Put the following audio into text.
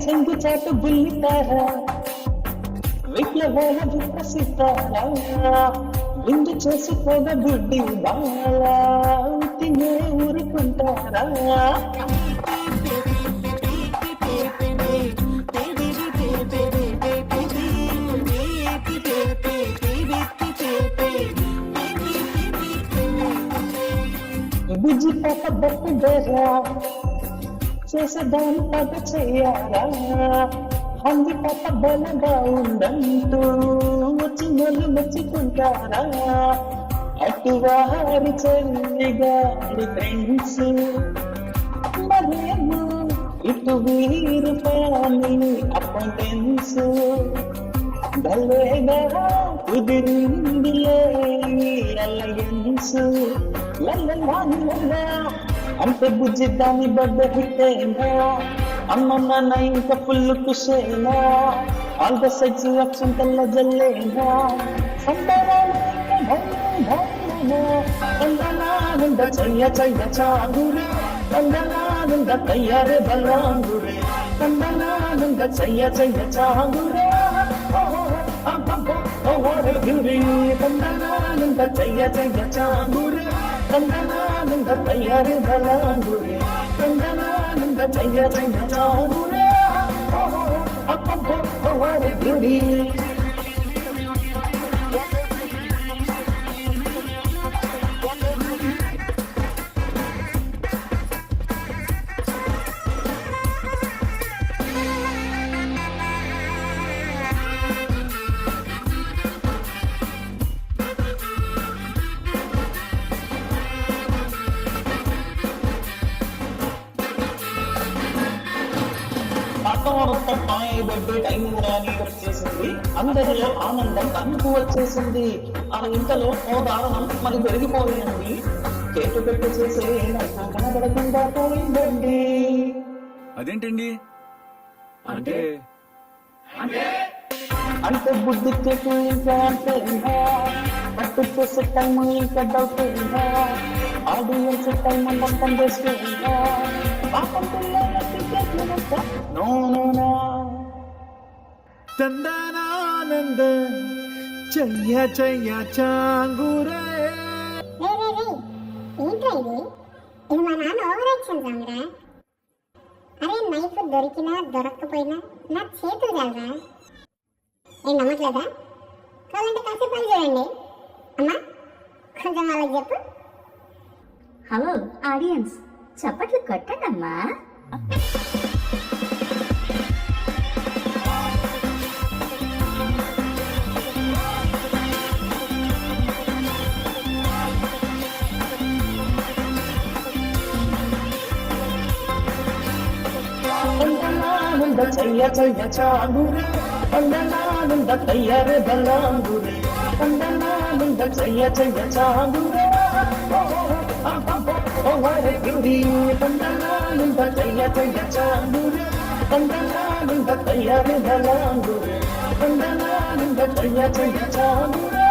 చెంగు చాటు బుల్లితారా విప్లవాల విప్రసితారా విందు చేసుకోద బుడ్డి బాలా తినే ఊరుకుంటారా బుజ్జి పాప బొట్టుదేరా చేసేదాని పగ చెయ్యారా హంది పాప బలగా ఉందంటూ వచ్చి నన్ను మెచ్చుకుంటారా అటువారి చెల్లిగారి ఫ్రెండ్స్ మరేమో ఇటు వీరు ఫ్యామిలీ అపాయింట్మెంట్స్ భలేగా కుదిరిందిలే అలయన్స్ అంతే బుజ్జి దాని బడ్డ హిట్టేనా అమ్మ నాన్న ఇంకా ఫుల్ కుషేనా ఆల్ ద సెక్స్ ఆప్షన్ కల్లా జల్లేనా సందనానంద చెయ్య చెయ్య చాగురే సందనానంద తయ్యారే బలాంగురే సందనానంద చెయ్య చెయ్య చాగురే సందనానంద చెయ్య చెయ్య చాగురే సందనానంద తయ్యారే బలాంగురే సందనానంద చెయ్య చెయ్య చాగురే గుడి బర్త్డే టైం కూడా వచ్చేసింది అందరిలో ఆనందం తనకు వచ్చేసింది ఆ ఇంతలో ఓ దారుణం మరి పెరిగిపోయిందండి కేటు పెట్టి చేసే కనబడకుండా పోయిందండి అదేంటండి అంటే అంటే బుద్ధి కేటు ఇంకా అంటే పట్టు చేసే టైం ఇంకా డౌట్ ఆడియన్స్ టైం మొత్తం చేసుకుంటా పాపం చందనానంద చెయ్య చెయ్య చాంగురే ఏంట్రా ఇది మా నాన్న ఓవర్ యాక్షన్ సాంగ్రా అరే నైఫ్ దొరికినా దొరక్కపోయినా నా చేతులు చాలరా ఏం నమ్మట్లేదా కావాలంటే కాసేపు పని చూడండి అమ్మా కొంచెం వాళ్ళకి చెప్పు హలో ఆడియన్స్ చప్పట్లు కొట్టండి అమ్మా చెయ్య చెయ్య చాగురే కందనానంద తయ్యారే బలాంగురే కందనానంద చెయ్య చెయ్య చాగురే కందనానంద చెయ్య చెయ్య చాగురే కందనానంద తయ్యారే బలాంగురే కందనానంద చెయ్య చెయ్య చాగురే